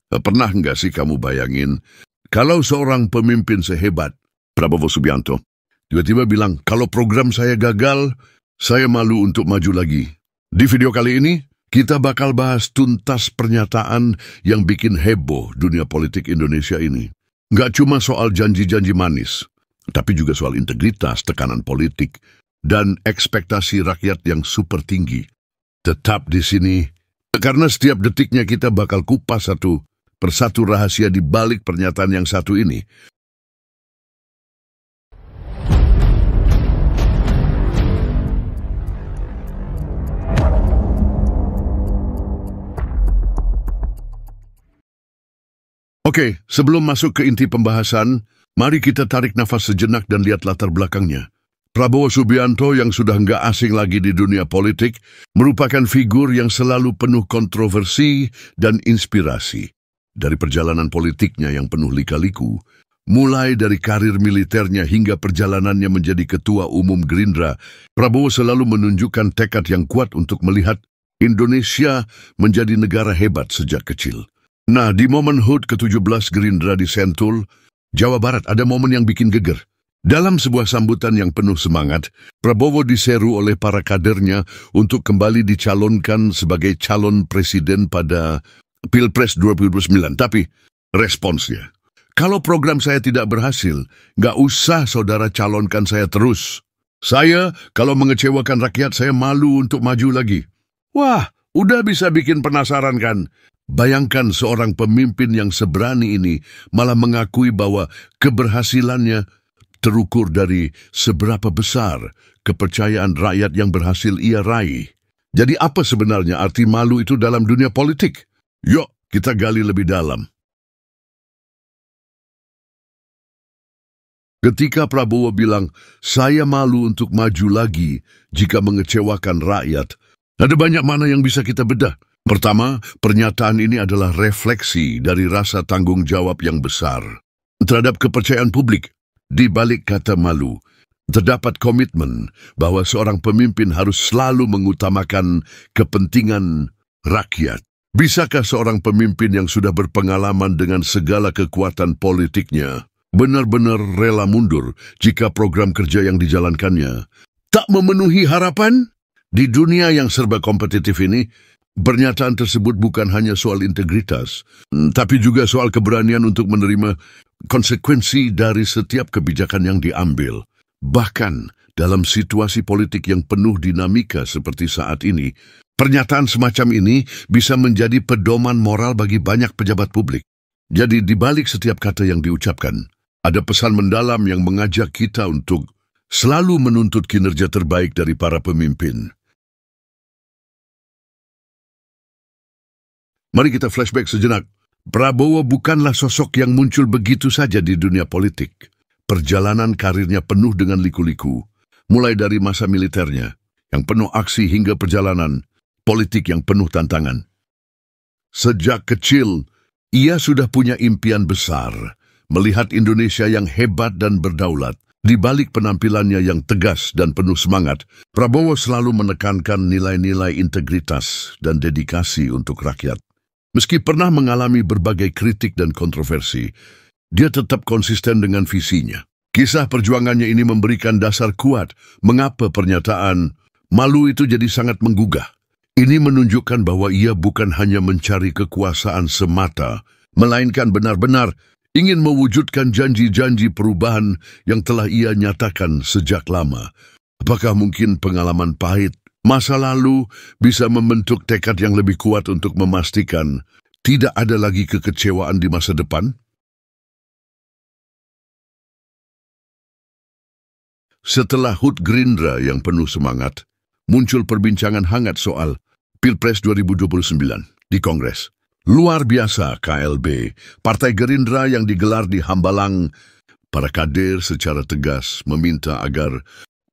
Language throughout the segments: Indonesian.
Pernah nggak sih kamu bayangin, kalau seorang pemimpin sehebat Prabowo Subianto, tiba-tiba bilang, kalau program saya gagal, saya malu untuk maju lagi. Di video kali ini, kita bakal bahas tuntas pernyataan yang bikin heboh dunia politik Indonesia ini. Nggak cuma soal janji-janji manis, tapi juga soal integritas, tekanan politik, dan ekspektasi rakyat yang super tinggi. Tetap di sini, karena setiap detiknya kita bakal kupas satu persatu rahasia di balik pernyataan yang satu ini. Oke, sebelum masuk ke inti pembahasan, mari kita tarik nafas sejenak dan lihat latar belakangnya. Prabowo Subianto yang sudah nggak asing lagi di dunia politik, merupakan figur yang selalu penuh kontroversi dan inspirasi. Dari perjalanan politiknya yang penuh lika-liku, mulai dari karir militernya hingga perjalanannya menjadi ketua umum Gerindra, Prabowo selalu menunjukkan tekad yang kuat untuk melihat Indonesia menjadi negara hebat sejak kecil. Nah, di momen HUT ke-17 Gerindra di Sentul, Jawa Barat, ada momen yang bikin geger. Dalam sebuah sambutan yang penuh semangat, Prabowo diseru oleh para kadernya untuk kembali dicalonkan sebagai calon presiden pada Pilpres 2029. Tapi, responsnya, kalau program saya tidak berhasil, nggak usah saudara calonkan saya terus. Saya, kalau mengecewakan rakyat, saya malu untuk maju lagi. Wah, udah bisa bikin penasaran kan? Bayangkan seorang pemimpin yang seberani ini malah mengakui bahwa keberhasilannya terukur dari seberapa besar kepercayaan rakyat yang berhasil ia raih. Jadi apa sebenarnya arti malu itu dalam dunia politik? Yuk, kita gali lebih dalam. Ketika Prabowo bilang, saya malu untuk maju lagi jika mengecewakan rakyat, ada banyak mana yang bisa kita bedah. Pertama, pernyataan ini adalah refleksi dari rasa tanggung jawab yang besar terhadap kepercayaan publik. Di balik kata malu, terdapat komitmen bahwa seorang pemimpin harus selalu mengutamakan kepentingan rakyat. Bisakah seorang pemimpin yang sudah berpengalaman dengan segala kekuatan politiknya benar-benar rela mundur jika program kerja yang dijalankannya tak memenuhi harapan? Di dunia yang serba kompetitif ini, pernyataan tersebut bukan hanya soal integritas, tapi juga soal keberanian untuk menerima konsekuensi dari setiap kebijakan yang diambil. Bahkan dalam situasi politik yang penuh dinamika seperti saat ini, pernyataan semacam ini bisa menjadi pedoman moral bagi banyak pejabat publik. Jadi di balik setiap kata yang diucapkan, ada pesan mendalam yang mengajak kita untuk selalu menuntut kinerja terbaik dari para pemimpin. Mari kita flashback sejenak. Prabowo bukanlah sosok yang muncul begitu saja di dunia politik. Perjalanan karirnya penuh dengan liku-liku, mulai dari masa militernya, yang penuh aksi hingga perjalanan politik yang penuh tantangan. Sejak kecil, ia sudah punya impian besar, melihat Indonesia yang hebat dan berdaulat. Di balik penampilannya yang tegas dan penuh semangat, Prabowo selalu menekankan nilai-nilai integritas dan dedikasi untuk rakyat. Meski pernah mengalami berbagai kritik dan kontroversi, dia tetap konsisten dengan visinya. Kisah perjuangannya ini memberikan dasar kuat mengapa pernyataan malu itu jadi sangat menggugah. Ini menunjukkan bahwa ia bukan hanya mencari kekuasaan semata, melainkan benar-benar ingin mewujudkan janji-janji perubahan yang telah ia nyatakan sejak lama. Apakah mungkin pengalaman pahit masa lalu bisa membentuk tekad yang lebih kuat untuk memastikan tidak ada lagi kekecewaan di masa depan? Setelah HUT Gerindra yang penuh semangat, muncul perbincangan hangat soal Pilpres 2029 di Kongres. Luar biasa KLB, Partai Gerindra yang digelar di Hambalang, para kader secara tegas meminta agar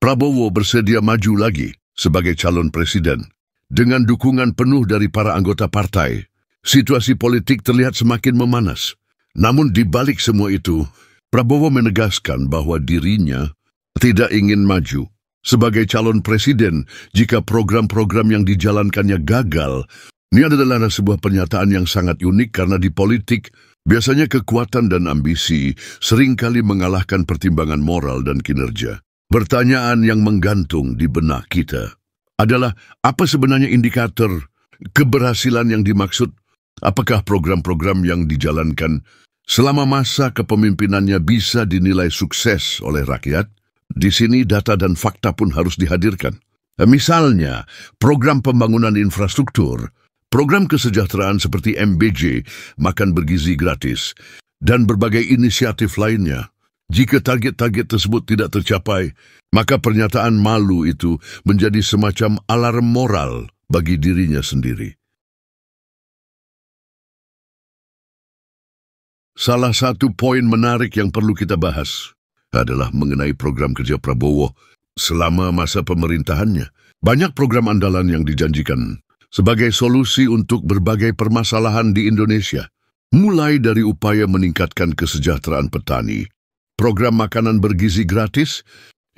Prabowo bersedia maju lagi sebagai calon presiden. Dengan dukungan penuh dari para anggota partai, situasi politik terlihat semakin memanas. Namun di balik semua itu, Prabowo menegaskan bahwa dirinya tidak ingin maju sebagai calon presiden jika program-program yang dijalankannya gagal. Ini adalah sebuah pernyataan yang sangat unik karena di politik, biasanya kekuatan dan ambisi seringkali mengalahkan pertimbangan moral dan kinerja. Pertanyaan yang menggantung di benak kita adalah apa sebenarnya indikator keberhasilan yang dimaksud? Apakah program-program yang dijalankan selama masa kepemimpinannya bisa dinilai sukses oleh rakyat? Di sini data dan fakta pun harus dihadirkan. Misalnya, program pembangunan infrastruktur, program kesejahteraan seperti MBJ, makan bergizi gratis, dan berbagai inisiatif lainnya. Jika target-target tersebut tidak tercapai, maka pernyataan malu itu menjadi semacam alarm moral bagi dirinya sendiri. Salah satu poin menarik yang perlu kita bahas adalah mengenai program kerja Prabowo selama masa pemerintahannya. Banyak program andalan yang dijanjikan sebagai solusi untuk berbagai permasalahan di Indonesia. Mulai dari upaya meningkatkan kesejahteraan petani, program makanan bergizi gratis,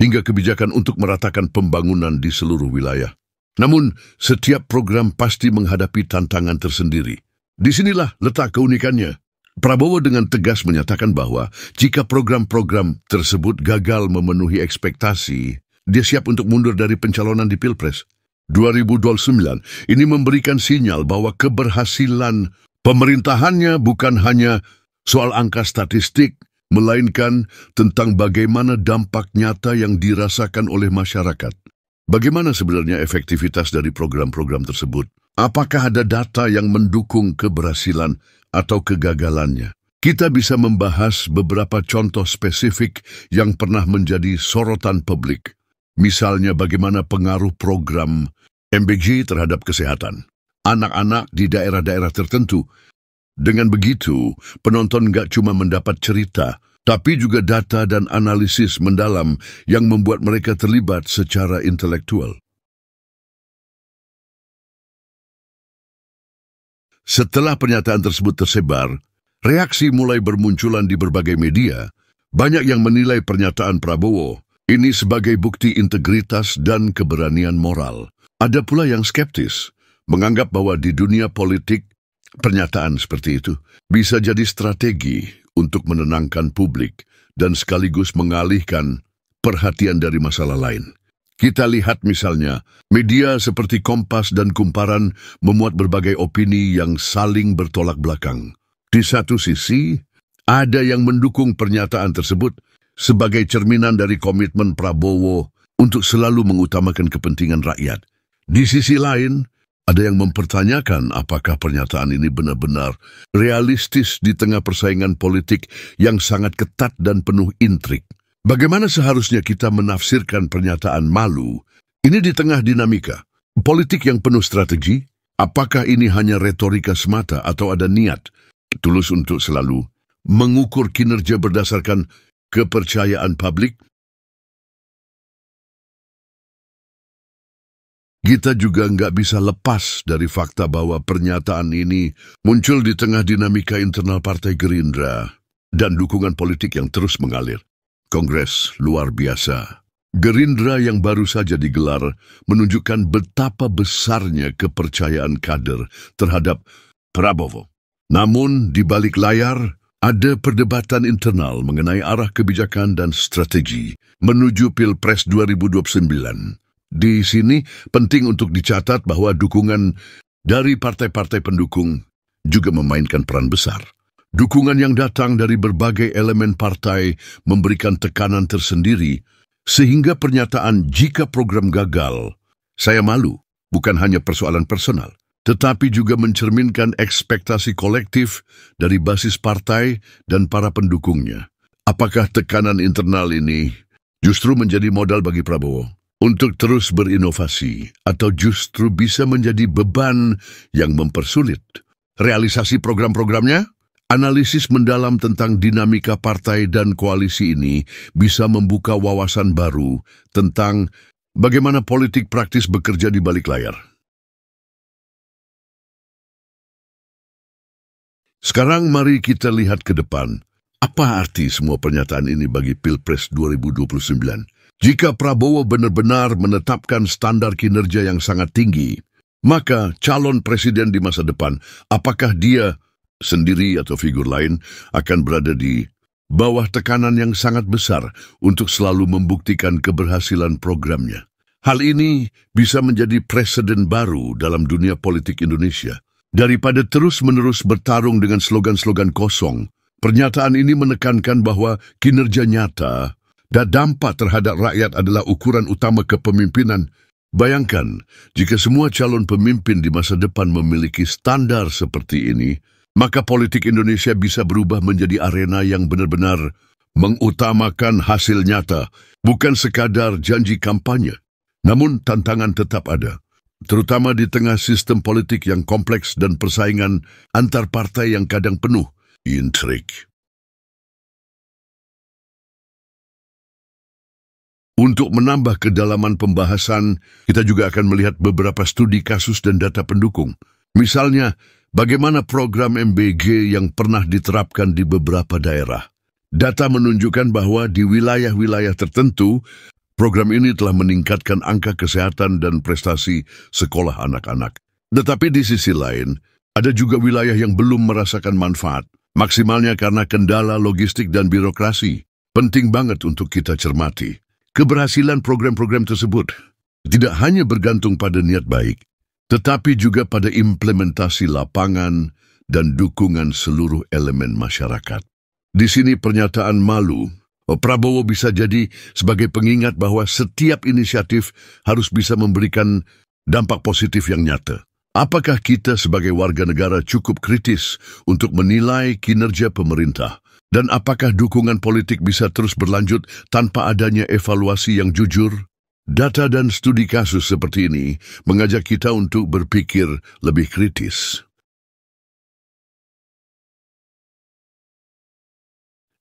hingga kebijakan untuk meratakan pembangunan di seluruh wilayah. Namun, setiap program pasti menghadapi tantangan tersendiri. Disinilah letak keunikannya. Prabowo dengan tegas menyatakan bahwa jika program-program tersebut gagal memenuhi ekspektasi, dia siap untuk mundur dari pencalonan di Pilpres 2029. Ini memberikan sinyal bahwa keberhasilan pemerintahannya bukan hanya soal angka statistik, melainkan tentang bagaimana dampak nyata yang dirasakan oleh masyarakat. Bagaimana sebenarnya efektivitas dari program-program tersebut? Apakah ada data yang mendukung keberhasilan atau kegagalannya? Kita bisa membahas beberapa contoh spesifik yang pernah menjadi sorotan publik. Misalnya bagaimana pengaruh program MBJ terhadap kesehatan anak-anak di daerah-daerah tertentu. Dengan begitu, penonton nggak cuma mendapat cerita, tapi juga data dan analisis mendalam yang membuat mereka terlibat secara intelektual. Setelah pernyataan tersebut tersebar, reaksi mulai bermunculan di berbagai media. Banyak yang menilai pernyataan Prabowo ini sebagai bukti integritas dan keberanian moral. Ada pula yang skeptis, menganggap bahwa di dunia politik, pernyataan seperti itu bisa jadi strategi untuk menenangkan publik dan sekaligus mengalihkan perhatian dari masalah lain. Kita lihat misalnya, media seperti Kompas dan Kumparan memuat berbagai opini yang saling bertolak belakang. Di satu sisi, ada yang mendukung pernyataan tersebut sebagai cerminan dari komitmen Prabowo untuk selalu mengutamakan kepentingan rakyat. Di sisi lain, ada yang mempertanyakan apakah pernyataan ini benar-benar realistis di tengah persaingan politik yang sangat ketat dan penuh intrik. Bagaimana seharusnya kita menafsirkan pernyataan malu ini di tengah dinamika politik yang penuh strategi? Apakah ini hanya retorika semata atau ada niat tulus untuk selalu mengukur kinerja berdasarkan kepercayaan publik? Kita juga nggak bisa lepas dari fakta bahwa pernyataan ini muncul di tengah dinamika internal Partai Gerindra dan dukungan politik yang terus mengalir. Kongres luar biasa. Gerindra yang baru saja digelar menunjukkan betapa besarnya kepercayaan kader terhadap Prabowo. Namun di balik layar ada perdebatan internal mengenai arah kebijakan dan strategi menuju Pilpres 2029. Di sini penting untuk dicatat bahwa dukungan dari partai-partai pendukung juga memainkan peran besar. Dukungan yang datang dari berbagai elemen partai memberikan tekanan tersendiri, sehingga pernyataan jika program gagal, saya malu, bukan hanya persoalan personal, tetapi juga mencerminkan ekspektasi kolektif dari basis partai dan para pendukungnya. Apakah tekanan internal ini justru menjadi modal bagi Prabowo untuk terus berinovasi atau justru bisa menjadi beban yang mempersulit realisasi program-programnya? Analisis mendalam tentang dinamika partai dan koalisi ini bisa membuka wawasan baru tentang bagaimana politik praktis bekerja di balik layar. Sekarang mari kita lihat ke depan. Apa arti semua pernyataan ini bagi Pilpres 2029? Jika Prabowo benar-benar menetapkan standar kinerja yang sangat tinggi, Maka calon presiden di masa depan, apakah dia sendiri atau figur lain akan berada di bawah tekanan yang sangat besar untuk selalu membuktikan keberhasilan programnya. Hal ini bisa menjadi presiden baru dalam dunia politik Indonesia. Daripada terus-menerus bertarung dengan slogan-slogan kosong, pernyataan ini menekankan bahwa kinerja nyata dan dampak terhadap rakyat adalah ukuran utama kepemimpinan. Bayangkan, jika semua calon pemimpin di masa depan memiliki standar seperti ini, maka politik Indonesia bisa berubah menjadi arena yang benar-benar mengutamakan hasil nyata, bukan sekadar janji kampanye. Namun tantangan tetap ada, terutama di tengah sistem politik yang kompleks dan persaingan antar partai yang kadang penuh intrik. Untuk menambah kedalaman pembahasan, kita juga akan melihat beberapa studi kasus dan data pendukung. Misalnya, bagaimana program MBG yang pernah diterapkan di beberapa daerah. Data menunjukkan bahwa di wilayah-wilayah tertentu, program ini telah meningkatkan angka kesehatan dan prestasi sekolah anak-anak. Tetapi di sisi lain, ada juga wilayah yang belum merasakan manfaat, maksimalnya karena kendala logistik dan birokrasi. Penting banget untuk kita cermati. Keberhasilan program-program tersebut tidak hanya bergantung pada niat baik, tetapi juga pada implementasi lapangan dan dukungan seluruh elemen masyarakat. Di sini pernyataan malu Prabowo bisa jadi sebagai pengingat bahwa setiap inisiatif harus bisa memberikan dampak positif yang nyata. Apakah kita sebagai warga negara cukup kritis untuk menilai kinerja pemerintah? Dan apakah dukungan politik bisa terus berlanjut tanpa adanya evaluasi yang jujur? Data dan studi kasus seperti ini mengajak kita untuk berpikir lebih kritis.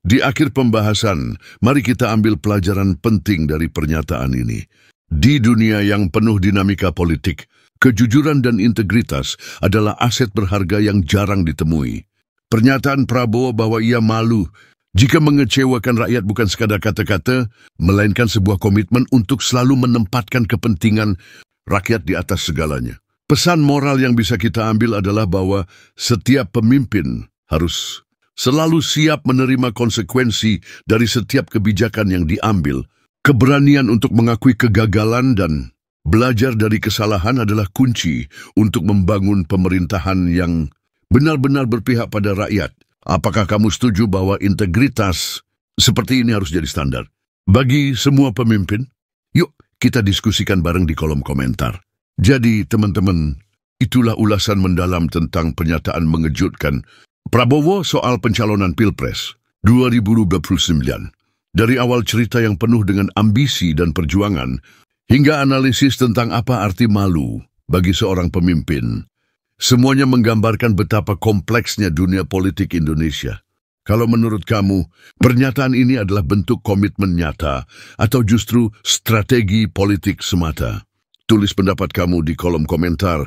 Di akhir pembahasan, mari kita ambil pelajaran penting dari pernyataan ini. Di dunia yang penuh dinamika politik, kejujuran dan integritas adalah aset berharga yang jarang ditemui. Pernyataan Prabowo bahwa ia malu jika mengecewakan rakyat bukan sekadar kata-kata, melainkan sebuah komitmen untuk selalu menempatkan kepentingan rakyat di atas segalanya. Pesan moral yang bisa kita ambil adalah bahwa setiap pemimpin harus selalu siap menerima konsekuensi dari setiap kebijakan yang diambil. Keberanian untuk mengakui kegagalan dan belajar dari kesalahan adalah kunci untuk membangun pemerintahan yang benar-benar berpihak pada rakyat. Apakah kamu setuju bahwa integritas seperti ini harus jadi standar bagi semua pemimpin? Yuk, kita diskusikan bareng di kolom komentar. Jadi, teman-teman, itulah ulasan mendalam tentang pernyataan mengejutkan Prabowo soal pencalonan Pilpres 2029. Dari awal cerita yang penuh dengan ambisi dan perjuangan, hingga analisis tentang apa arti malu bagi seorang pemimpin, semuanya menggambarkan betapa kompleksnya dunia politik Indonesia. Kalau menurut kamu, pernyataan ini adalah bentuk komitmen nyata atau justru strategi politik semata? Tulis pendapat kamu di kolom komentar,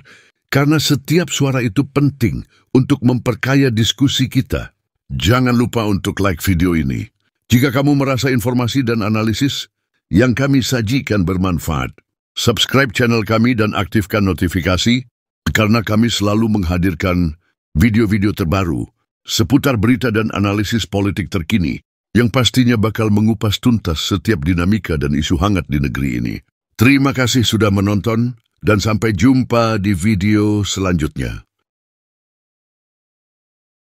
karena setiap suara itu penting untuk memperkaya diskusi kita. Jangan lupa untuk like video ini. Jika kamu merasa informasi dan analisis yang kami sajikan bermanfaat, subscribe channel kami dan aktifkan notifikasi, karena kami selalu menghadirkan video-video terbaru seputar berita dan analisis politik terkini yang pastinya bakal mengupas tuntas setiap dinamika dan isu hangat di negeri ini. Terima kasih sudah menonton dan sampai jumpa di video selanjutnya.